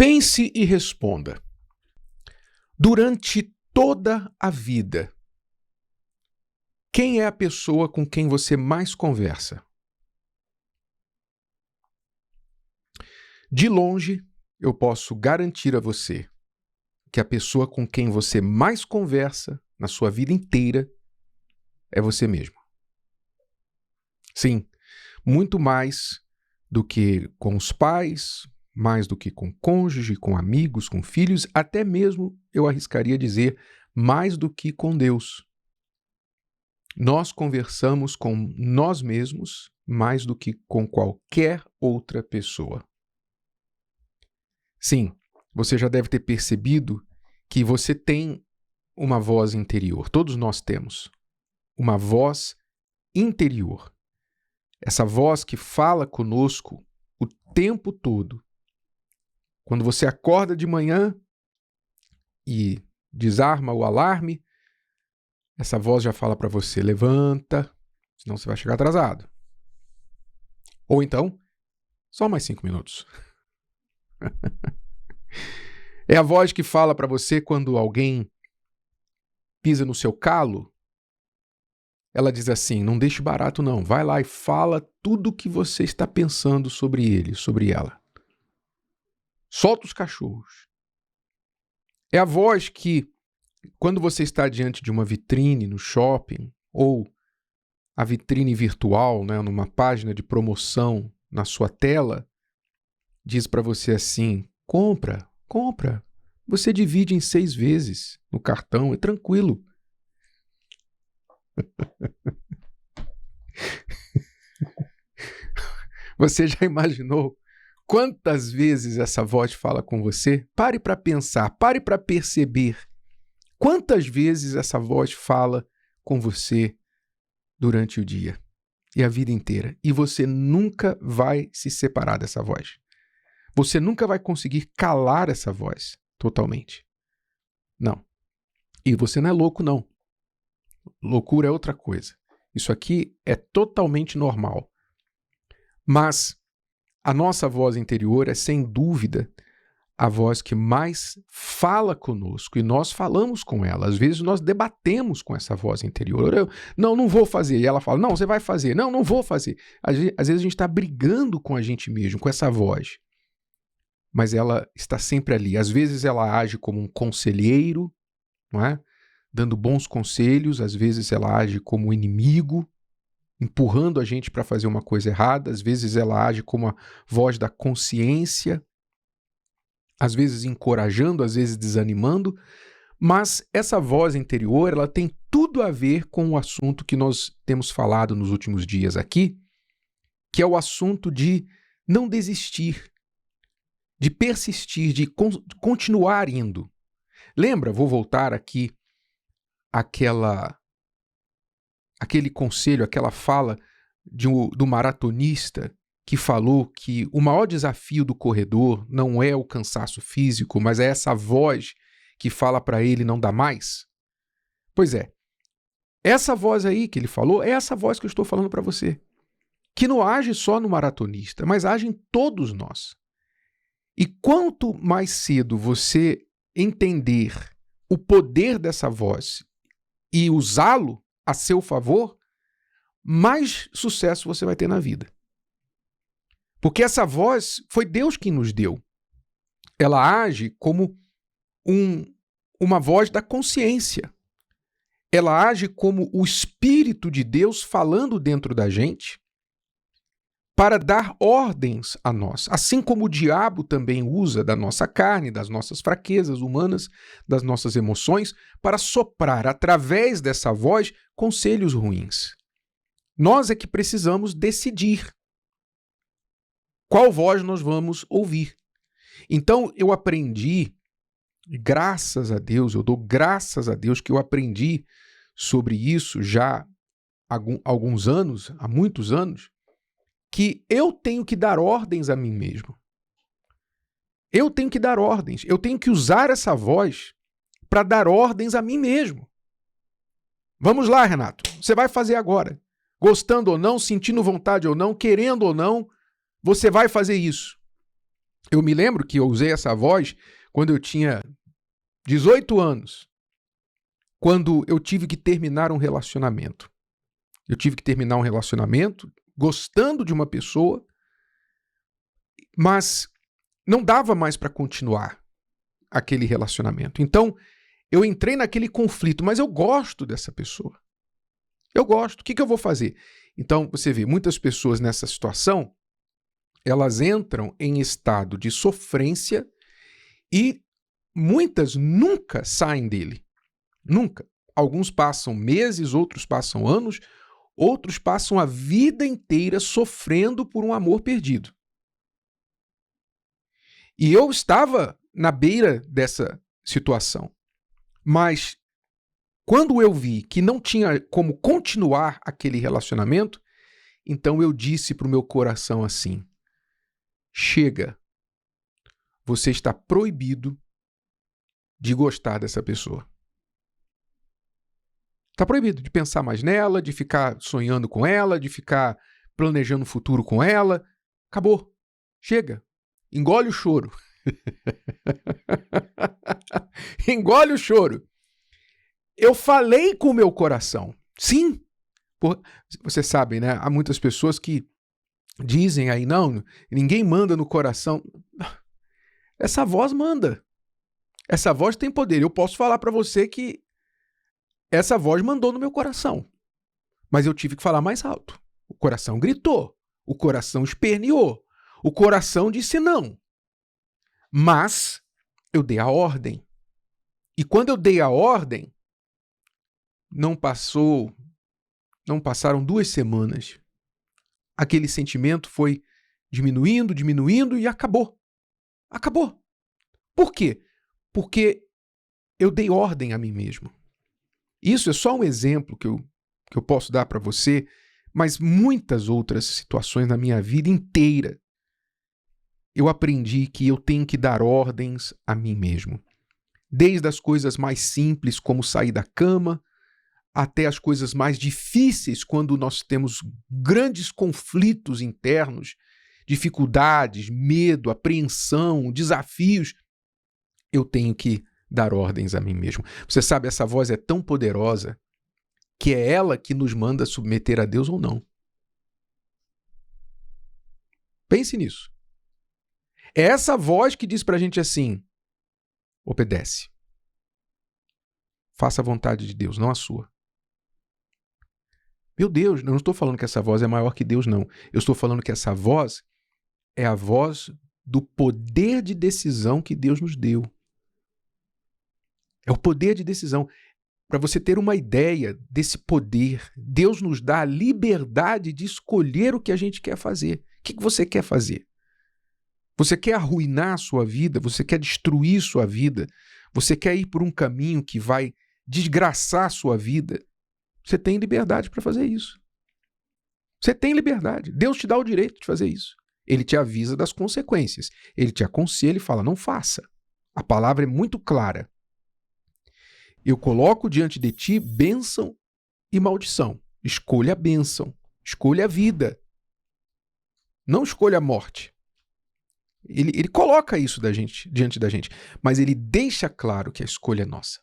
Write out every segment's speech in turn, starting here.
Pense e responda. Durante toda a vida, quem é a pessoa com quem você mais conversa? De longe, eu posso garantir a você que a pessoa com quem você mais conversa na sua vida inteira é você mesmo. Sim, muito mais do que com os pais, mais do que com cônjuge, com amigos, com filhos, até mesmo, eu arriscaria dizer, mais do que com Deus. Nós conversamos com nós mesmos mais do que com qualquer outra pessoa. Sim, você já deve ter percebido que você tem uma voz interior. Todos nós temos uma voz interior. Essa voz que fala conosco o tempo todo. Quando você acorda de manhã e desarma o alarme, essa voz já fala para você, levanta, senão você vai chegar atrasado. Ou então, só mais 5 minutos. É a voz que fala para você quando alguém pisa no seu calo. Ela diz assim, não deixe barato não, vai lá e fala tudo o que você está pensando sobre ele, sobre ela. Solta os cachorros. É a voz que, quando você está diante de uma vitrine no shopping, ou a vitrine virtual, né, numa página de promoção na sua tela, diz para você assim, compra. Você divide em 6 vezes no cartão, é tranquilo. Você já imaginou quantas vezes essa voz fala com você? Pare para pensar, pare para perceber quantas vezes essa voz fala com você durante o dia e a vida inteira. E você nunca vai se separar dessa voz. Você nunca vai conseguir calar essa voz totalmente. Não. E você não é louco, não. Loucura é outra coisa. Isso aqui é totalmente normal. Mas a nossa voz interior é, sem dúvida, a voz que mais fala conosco e nós falamos com ela. Às vezes nós debatemos com essa voz interior. Não vou fazer. E ela fala, não, você vai fazer. Não vou fazer. Às vezes a gente está brigando com a gente mesmo, com essa voz. Mas ela está sempre ali. Às vezes ela age como um conselheiro, não é? Dando bons conselhos. Às vezes ela age como um inimigo, empurrando a gente para fazer uma coisa errada. Às vezes ela age como a voz da consciência, às vezes encorajando, às vezes desanimando. Mas essa voz interior, ela tem tudo a ver com o assunto que nós temos falado nos últimos dias aqui, que é o assunto de não desistir, de persistir, de continuar indo. Lembra, vou voltar aqui aquele conselho, aquela fala do maratonista que falou que o maior desafio do corredor não é o cansaço físico, mas é essa voz que fala para ele não dá mais? Pois é, essa voz aí que ele falou é essa voz que eu estou falando para você, que não age só no maratonista, mas age em todos nós. E quanto mais cedo você entender o poder dessa voz e usá-lo a seu favor, mais sucesso você vai ter na vida. Porque essa voz foi Deus quem nos deu. Ela age como uma voz da consciência. Ela age como o Espírito de Deus falando dentro da gente para dar ordens a nós. Assim como o diabo também usa da nossa carne, das nossas fraquezas humanas, das nossas emoções, para soprar através dessa voz conselhos ruins. Nós é que precisamos decidir qual voz nós vamos ouvir. Então eu aprendi, graças a Deus, eu dou graças a Deus que eu aprendi sobre isso já há alguns anos, há muitos anos, que eu tenho que dar ordens a mim mesmo. Eu tenho que dar ordens. Eu tenho que usar essa voz para dar ordens a mim mesmo. Vamos lá, Renato. Você vai fazer agora. Gostando ou não, sentindo vontade ou não, querendo ou não, você vai fazer isso. Eu me lembro que eu usei essa voz quando eu tinha 18 anos, quando eu tive que terminar um relacionamento. Eu tive que terminar um relacionamento gostando de uma pessoa, mas não dava mais para continuar aquele relacionamento. Então, eu entrei naquele conflito, mas eu gosto dessa pessoa. Eu gosto. O que eu vou fazer? Então, você vê, muitas pessoas nessa situação, elas entram em estado de sofrência e muitas nunca saem dele. Nunca. Alguns passam meses, outros passam anos, outros passam a vida inteira sofrendo por um amor perdido. E eu estava na beira dessa situação. Mas quando eu vi que não tinha como continuar aquele relacionamento, então eu disse para o meu coração assim: chega, você está proibido de gostar dessa pessoa. Está proibido de pensar mais nela, de ficar sonhando com ela, de ficar planejando o futuro com ela. Acabou. Chega. Engole o choro. Engole o choro. Eu falei com o meu coração. Sim. Você sabe, né? Há muitas pessoas que dizem aí, não, ninguém manda no coração. Essa voz manda. Essa voz tem poder. Eu posso falar para você que essa voz mandou no meu coração. Mas eu tive que falar mais alto. O coração gritou. O coração esperneou. O coração disse não. Mas eu dei a ordem. E quando eu dei a ordem, não passaram 2 semanas. Aquele sentimento foi diminuindo, diminuindo e acabou. Acabou. Por quê? Porque eu dei ordem a mim mesmo. Isso é só um exemplo que eu posso dar para você, mas muitas outras situações na minha vida inteira eu aprendi que eu tenho que dar ordens a mim mesmo. Desde as coisas mais simples, como sair da cama, até as coisas mais difíceis, quando nós temos grandes conflitos internos, dificuldades, medo, apreensão, desafios, eu tenho que dar ordens a mim mesmo. Você sabe, essa voz é tão poderosa que é ela que nos manda submeter a Deus ou não. Pense nisso. É essa voz que diz pra gente assim: obedece. Faça a vontade de Deus, não a sua. Meu Deus, eu não estou falando que essa voz é maior que Deus, não. Eu estou falando que essa voz é a voz do poder de decisão que Deus nos deu. É o poder de decisão. Para você ter uma ideia desse poder, Deus nos dá a liberdade de escolher o que a gente quer fazer. O que você quer fazer? Você quer arruinar a sua vida? Você quer destruir sua vida? Você quer ir por um caminho que vai desgraçar a sua vida? Você tem liberdade para fazer isso. Você tem liberdade. Deus te dá o direito de fazer isso. Ele te avisa das consequências. Ele te aconselha e fala, não faça. A palavra é muito clara. Eu coloco diante de ti bênção e maldição. Escolha a bênção. Escolha a vida. Não escolha a morte. Ele coloca isso diante da gente, mas ele deixa claro que a escolha é nossa.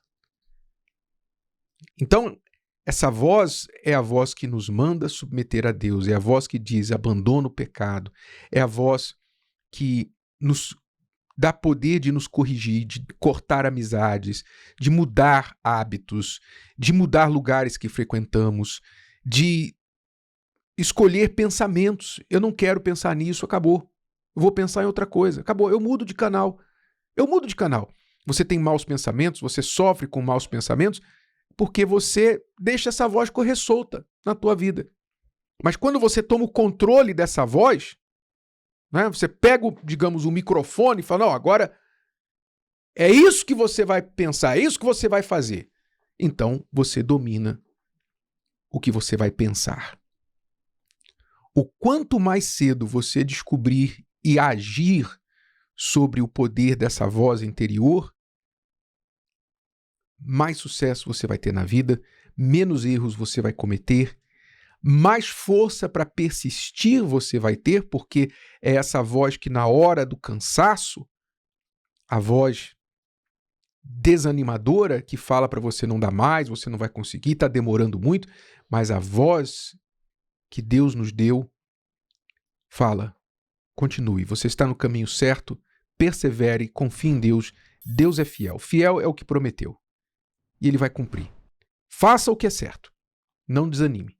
Então, essa voz é a voz que nos manda submeter a Deus, é a voz que diz abandona o pecado, é a voz que nos dá poder de nos corrigir, de cortar amizades, de mudar hábitos, de mudar lugares que frequentamos, de escolher pensamentos. Eu não quero pensar nisso, acabou. Eu vou pensar em outra coisa. Acabou, eu mudo de canal. Eu mudo de canal. Você tem maus pensamentos, você sofre com maus pensamentos, porque você deixa essa voz correr solta na tua vida. Mas quando você toma o controle dessa voz, né, você pega, digamos, o microfone e fala, não, agora é isso que você vai pensar, é isso que você vai fazer. Então, você domina o que você vai pensar. O quanto mais cedo você descobrir e agir sobre o poder dessa voz interior, mais sucesso você vai ter na vida, menos erros você vai cometer, mais força para persistir você vai ter, porque é essa voz que na hora do cansaço, a voz desanimadora que fala para você não dar mais, você não vai conseguir, está demorando muito, mas a voz que Deus nos deu fala: continue, você está no caminho certo, persevere, confie em Deus, Deus é fiel. Fiel é o que prometeu e Ele vai cumprir. Faça o que é certo, não desanime.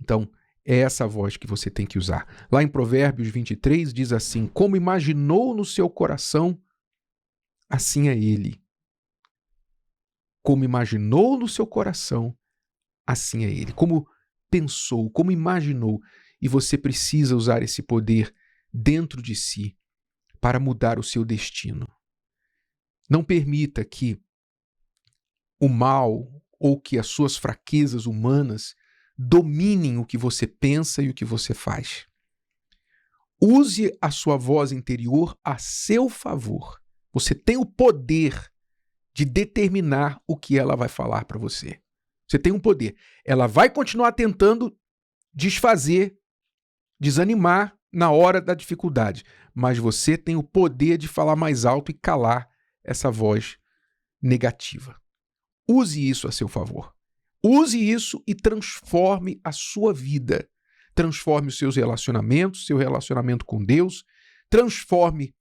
Então, é essa voz que você tem que usar. Lá em Provérbios 23 diz assim: como imaginou no seu coração, assim é ele. Como imaginou no seu coração, assim é ele. Como pensou, como imaginou. E você precisa usar esse poder dentro de si para mudar o seu destino. Não permita que o mal ou que as suas fraquezas humanas dominem o que você pensa e o que você faz. Use a sua voz interior a seu favor. Você tem o poder de determinar o que ela vai falar para você. Você tem um poder. Ela vai continuar tentando desfazer, desanimar na hora da dificuldade, mas você tem o poder de falar mais alto e calar essa voz negativa. Use isso a seu favor. Use isso e transforme a sua vida. Transforme os seus relacionamentos, seu relacionamento com Deus, transforme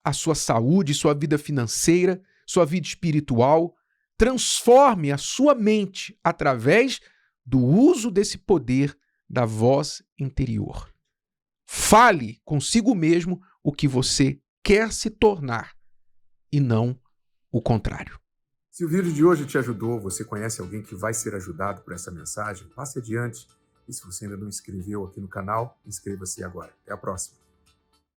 a sua saúde, sua vida financeira, sua vida espiritual, transforme a sua mente através do uso desse poder da voz interior. Fale consigo mesmo o que você quer se tornar e não o contrário. Se o vídeo de hoje te ajudou, você conhece alguém que vai ser ajudado por essa mensagem, passe adiante. E se você ainda não inscreveu aqui no canal, inscreva-se agora. Até a próxima.